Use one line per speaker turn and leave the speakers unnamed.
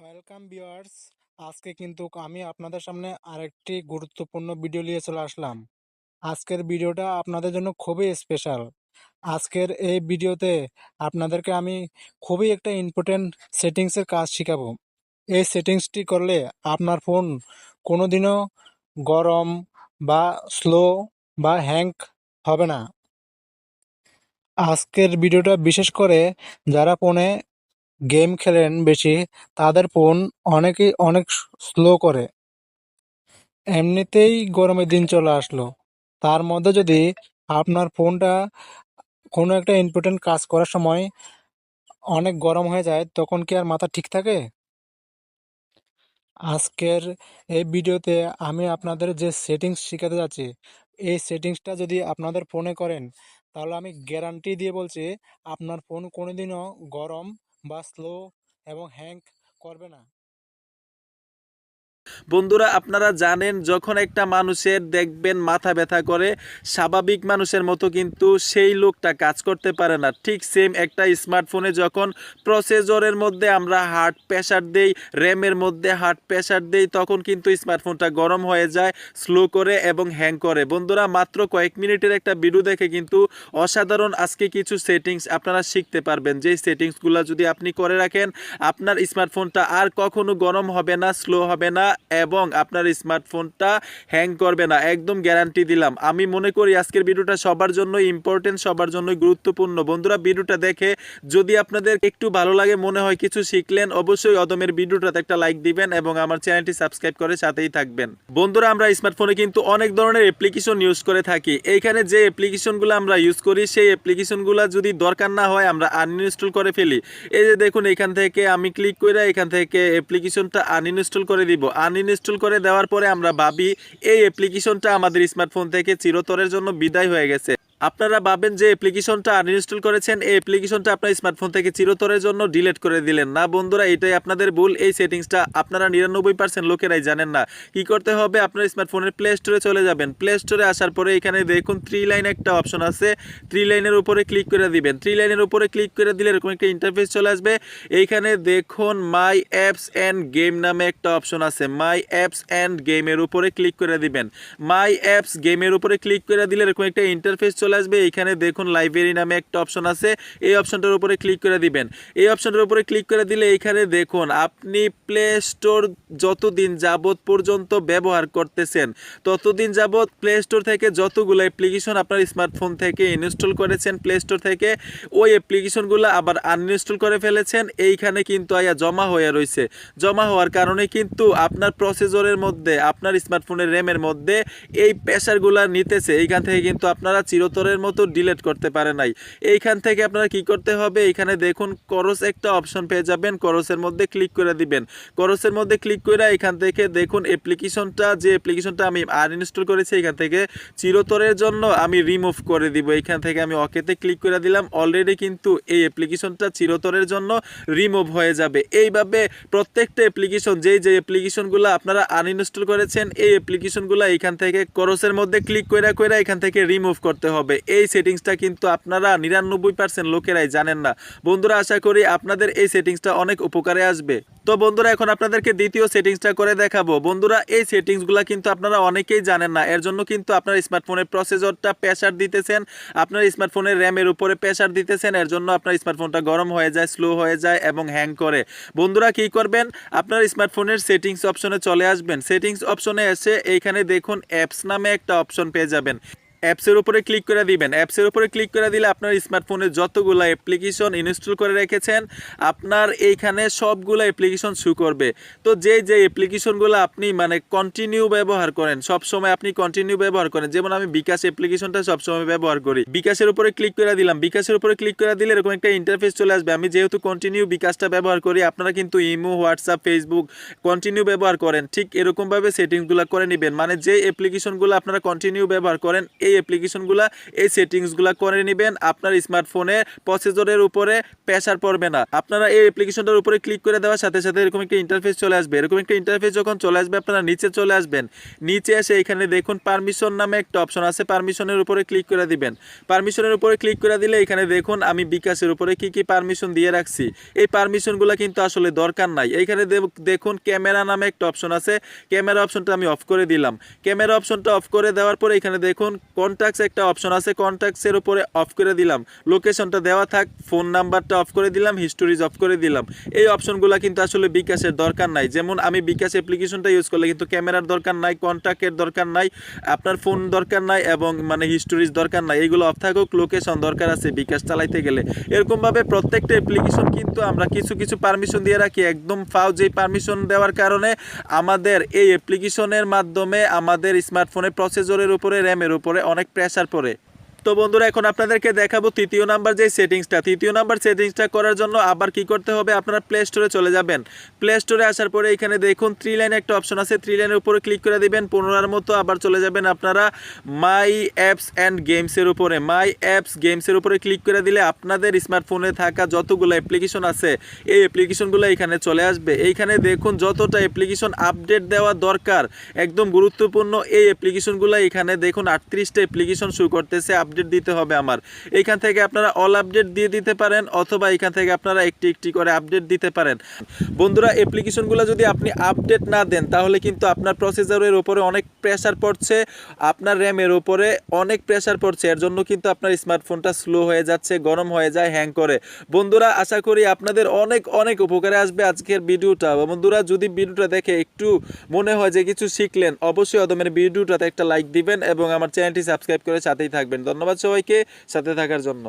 Welcome viewers. আজকে কিন্তু আমি আপনাদের সামনে আরেকটি গুরুত্বপূর্ণ ভিডিও নিয়ে চলে আসলাম। আজকের ভিডিওটা আপনাদের জন্য খুবই স্পেশাল। আজকের এই ভিডিওতে আপনাদেরকে আমি খুবই একটা ইম্পর্টেন্ট সেটিংসের কাজ শিখাবো। এই সেটিংসটি করলে আপনার ফোন কোনোদিনও গরম বা স্লো বা হ্যাং হবে না। আজকের ভিডিওটা বিশেষ করে যারা ফোনে গেম খেলেন বেশি, তাদের ফোন অনেকেই অনেক স্লো করে। এমনিতেই গরমের দিন চলে আসলো, তার মধ্যে যদি আপনার ফোনটা কোনো একটা ইম্পর্টেন্ট কাজ করার সময় অনেক গরম হয়ে যায়, তখন কি আর মাথা ঠিক থাকে? আজকের এই ভিডিওতে আমি আপনাদের যে সেটিংস শিখাতে যাচ্ছি, এই সেটিংসটা যদি আপনাদের ফোনে করেন, তাহলে আমি গ্যারান্টি দিয়ে বলছি আপনার ফোন কোনোদিনও গরম বা স্লো এবং হ্যাং করবে না।
বন্ধুরা, আপনারা জানেন যখন একটা মানুষের দেখবেন মাথা ব্যথা করে, স্বাভাবিক মানুষের মতো কিন্তু সেই লোকটা কাজ করতে পারে না। ঠিক সেম একটা স্মার্টফোনে যখন প্রসেসরের মধ্যে আমরা হার্ড প্রেসার দেই, র্যামের মধ্যে হার্ড প্রেসার দেই, তখন কিন্তু স্মার্টফোনটা গরম হয়ে যায়, স্লো করে এবং হ্যাং করে। বন্ধুরা, মাত্র কয়েক মিনিটের একটা ভিডিও দেখে কিন্তু অসাধারণ আজকে কিছু সেটিংস আপনারা শিখতে পারবেন। যেই সেটিংসগুলো যদি আপনি করে রাখেন, আপনার স্মার্টফোনটা আর কখনো গরম হবে না, স্লো হবে না এবং আপনার স্মার্টফোনটা হ্যাং করবে না। একদম গ্যারান্টি দিলাম। আমি মনে করি আজকের ভিডিওটা সবার জন্য ইম্পর্টেন্ট, সবার জন্য গুরুত্বপূর্ণ। বন্ধুরা, ভিডিওটা দেখে যদি আপনাদের একটু ভালো লাগে, মনে হয় কিছু শিখলেন, অবশ্যই অদমের ভিডিওটাতে একটা লাইক দিবেন এবং আমার চ্যানেলটি সাবস্ক্রাইব করে সাথেই থাকবেন। বন্ধুরা, আমরা স্মার্টফোনে কিন্তু অনেক ধরনের অ্যাপ্লিকেশন ইউজ করে থাকি। এইখানে যে অ্যাপ্লিকেশনগুলো আমরা ইউজ করি, সেই অ্যাপ্লিকেশনগুলো যদি দরকার না হয়, আমরা আনইনস্টল করে ফেলি। এই যে দেখুন, এখান থেকে আমি ক্লিক করে এখান থেকে অ্যাপ্লিকেশনটা আনইনস্টল করে দিব। আনইনস্টল করে দেওয়ার পরে আমরা ভাবি এই অ্যাপ্লিকেশনটা আমাদের স্মার্টফোন থেকে চিরতরের জন্য বিদায় হয়ে গেছে। আপনারা ভাবেন যে অ্যাপ্লিকেশনটা আনইনস্টল করেছেন, এই অ্যাপ্লিকেশনটা আপনার স্মার্টফোন থেকে চিরতরের জন্য ডিলিট করে দিলেন। না বন্ধুরা, এটাই আপনাদের ভুল। এই সেটিংসটা আপনারা 99% লোকেরাই জানেন না। কি করতে হবে, আপনার স্মার্টফোনের প্লে স্টোরে চলে যাবেন। প্লে স্টোরে আসার পরে এখানে দেখুন 3 লাইন একটা অপশন আছে, 3 লাইনের উপরে ক্লিক করে দিবেন। 3 লাইনের উপরে ক্লিক করে দিলে এরকম একটা ইন্টারফেস চলে আসবে। এইখানে দেখুন মাই অ্যাপস অ্যান্ড গেম নামে একটা অপশন আছে। মাই অ্যাপস অ্যান্ড গেমের উপরে ক্লিক করে দিবেন। মাই অ্যাপস গেমের উপরে ক্লিক করে দিলে এরকম একটা ইন্টারফেস চলে আসবে। এইখানে দেখুন লাইব্রেরি নামে একটা অপশন আছে, এই অপশনটার উপরে ক্লিক করে দিবেন। এই অপশনটার উপরে ক্লিক করে দিলে এইখানে দেখুন আপনি প্লে স্টোর যতদিন যাবত পর্যন্ত ব্যবহার করতেছেন, ততদিন যাবত প্লে স্টোর থেকে যতগুলো অ্যাপ্লিকেশন আপনার স্মার্টফোন থেকে ইনস্টল করেছেন, প্লে স্টোর থেকে ওই অ্যাপ্লিকেশনগুলো আবার আনইনস্টল করে ফেলেছেন, এইখানে কিন্তু আয়া জমা হয়ে রয়েছে। জমা হওয়ার কারণে কিন্তু আপনার প্রসেসরের মধ্যে, আপনার স্মার্টফোনের র্যামের মধ্যে এই প্রেসারগুলো নিতেছে। এইখান থেকে কিন্তু আপনারা চিরতরের মতো ডিলিট করতে পারে নাই। এইখান থেকে আপনারা কি করতে হবে, এইখানে দেখুন করস একটা অপশন পেয়ে যাবেন, করসের মধ্যে ক্লিক করে দিবেন। করসের মধ্যে ক্লিক করে এখান থেকে দেখুন অ্যাপ্লিকেশনটা, যে অ্যাপ্লিকেশনটা আমি আনইনস্টল করেছি, এখান থেকে চিরতরের জন্য আমি রিমুভ করে দিব। এইখান থেকে আমি ওকেতে ক্লিক করে দিলাম। অলরেডি কিন্তু এই অ্যাপ্লিকেশনটা চিরতরের জন্য রিমুভ হয়ে যাবে। এইভাবে প্রত্যেকটা অ্যাপ্লিকেশন, যেই যে অ্যাপ্লিকেশনগুলো আপনারা আনইনস্টল করেছেন, এই অ্যাপ্লিকেশনগুলো এখান থেকে করসের মধ্যে ক্লিক করে করে এখান থেকে রিমুভ করতে হবে। এই সেটিংসটা কিন্তু আপনারা 99% লোকেরাই জানেন না। বন্ধুরা, আশা করি আপনাদের এই সেটিংসটা অনেক উপকারে আসবে। তো বন্ধুরা, এখন আপনাদেরকে দ্বিতীয় সেটিংসটা করে দেখাবো। বন্ধুরা, এই সেটিংসগুলো কিন্তু আপনারা অনেকেই জানেন না। এর জন্য কিন্তু আপনার স্মার্টফোনের প্রসেসরটা প্রেসার দিতেছেন, আপনার স্মার্টফোনের র্যামের উপরে প্রেসার দিতেছেন, এর জন্য আপনার স্মার্টফোনটা গরম হয়ে যায়, স্লো হয়ে যায় এবং হ্যাং করে। বন্ধুরা, কি করবেন, আপনার স্মার্টফোনের সেটিংস অপশনে চলে আসবেন। সেটিংস অপশনে এসে এইখানে দেখুন অ্যাপস নামে একটা অপশন পেয়ে যাবেন। অ্যাপসের উপরে ক্লিক করে দিবেন। অ্যাপসের উপরে ক্লিক করে দিলে আপনার স্মার্টফোনে যতগুলো অ্যাপ্লিকেশন ইনস্টল করে রেখেছেন, আপনার এইখানে সবগুলো অ্যাপ্লিকেশন শো করবে। তো যে অ্যাপ্লিকেশনগুলো আপনি মানে কন্টিনিউ ব্যবহার করেন, সবসময় আপনি কন্টিনিউ ব্যবহার করেন, যেমন আমি বিকাশ অ্যাপ্লিকেশনটা সবসময় ব্যবহার করি, বিকাশের উপরে ক্লিক করে দিলাম। বিকাশের উপরে ক্লিক করে দিলে এরকম একটা ইন্টারফেস চলে আসবে। আমি যেহেতু কন্টিনিউ বিকাশটা ব্যবহার করি, আপনারা কিন্তু ইমো, হোয়াটসঅ্যাপ, ফেসবুক কন্টিনিউ ব্যবহার করেন, ঠিক এরকমভাবে সেটিংসগুলো করে নেবেন। মানে যে অ্যাপ্লিকেশনগুলো আপনারা কন্টিনিউ ব্যবহার করেন, এই অ্যাপ্লিকেশনগুলা এই সেটিংসগুলা করে নেবেন। আপনার স্মার্টফোনে প্রসেসরের উপরে প্রেসার পড়বে না। আপনারা এই অ্যাপ্লিকেশনটার উপরে ক্লিক করে দেওয়ার সাথে সাথে এরকম একটা ইন্টারফেস চলে আসবে। এরকম একটা ইন্টারফেস যখন চলে আসবে আপনারা নিচে চলে আসবেন। নিচে এসে এখানে দেখুন পারমিশন নামে একটা অপশন আছে, পারমিশনের উপরে ক্লিক করে দিবেন। পারমিশনের উপরে ক্লিক করে দিলে এখানে দেখুন আমি বিকাশের উপরে কি কি পারমিশন দিয়ে রাখছি। এই পারমিশনগুলো কিন্তু আসলে দরকার নাই। এইখানে দেখুন ক্যামেরা নামে একটা অপশন আছে, ক্যামেরা অপশনটা আমি অফ করে দিলাম। ক্যামেরা অপশনটা অফ করে দেওয়ার পরে এখানে দেখুন কন্ট্যাক্টস একটা অপশন আছে, কন্ট্যাক্টসের উপরে অফ করে দিলাম। লোকেশনটা দেওয়া থাক, ফোন নাম্বারটা অফ করে দিলাম, হিস্টোরিজ অফ করে দিলাম। এই অপশনগুলো কিন্তু আসলে বিকাশের দরকার নাই। যেমন আমি বিকাশ অ্যাপ্লিকেশনটা ইউজ করলে কিন্তু ক্যামেরার দরকার নাই, কন্ট্যাক্টের দরকার নাই, আপনার ফোন দরকার নাই এবং মানে হিস্টোরিজ দরকার নাই। এইগুলো অফ থাকুক, লোকেশন দরকার আছে বিকাশ চালাইতে গেলে। এরকমভাবে প্রত্যেকটা অ্যাপ্লিকেশন কিন্তু আমরা কিছু কিছু পারমিশন দিয়ে রাখি একদম ফাও। যেই পারমিশন দেওয়ার কারণে আমাদের এই অ্যাপ্লিকেশনের মাধ্যমে আমাদের স্মার্টফোনের প্রসেসরের উপরে, র্যামের উপরে অনেক প্রেসার পড়ে। তো বন্ধুরা এখন আপনাদেরকে দেখাবো তৃতীয় নাম্বার যে সেটিংসটা। তৃতীয় নাম্বার সেটিংসটা করার জন্য আবার কি করতে হবে, আপনারা প্লে স্টোরে চলে যাবেন। প্লে স্টোরে আসার পরে এখানে দেখুন 3 লাইন একটা অপশন আছে, 3 লাইনের উপরে ক্লিক করে দিবেন। 15 মতো আবার চলে যাবেন আপনারা মাই অ্যাপস অ্যান্ড গেমসের উপরে। মাই অ্যাপস গেমসের উপরে ক্লিক করে দিলে আপনাদের স্মার্টফোনে থাকা যতগুলো অ্যাপ্লিকেশন আছে এই অ্যাপ্লিকেশনগুলো এখানে চলে আসবে। এইখানে দেখুন যতটা অ্যাপ্লিকেশন আপডেট দেওয়া দরকার একদম গুরুত্বপূর্ণ এই অ্যাপ্লিকেশনগুলো এখানে দেখুন 38টা অ্যাপ্লিকেশন শো করতেছে। আপডেট দিতে হবে আমার। এখান থেকে আপনারা অল আপডেট দিয়ে দিতে পারেন অথবা এখান থেকে আপনারা একটি একটি করে আপডেট দিতে পারেন। বন্ধুরা অ্যাপ্লিকেশনগুলো যদি আপনি আপডেট না দেন তাহলে কিন্তু আপনার প্রসেসরের উপরে অনেক প্রেসার পড়ছে, আপনার র্যামের উপরে অনেক প্রেসার পড়ছে। এর জন্য কিন্তু আপনার স্মার্টফোনটা স্লো হয়ে যাচ্ছে, গরম হয়ে যায়, হ্যাং করে। বন্ধুরা আশা করি আপনাদের অনেক অনেক উপকারে আসবে আজকের ভিডিওটা। বন্ধুরা যদি ভিডিওটা দেখে একটু মনে হয় যে কিছু শিখলেন, অবশ্যই অদমের ভিডিওটাতে একটা লাইক দিবেন এবং আমার চ্যানেলটি সাবস্ক্রাইব করে সাথেই থাকবেন। ধন্যবাদ সবাইকে সাথে থাকার জন্য।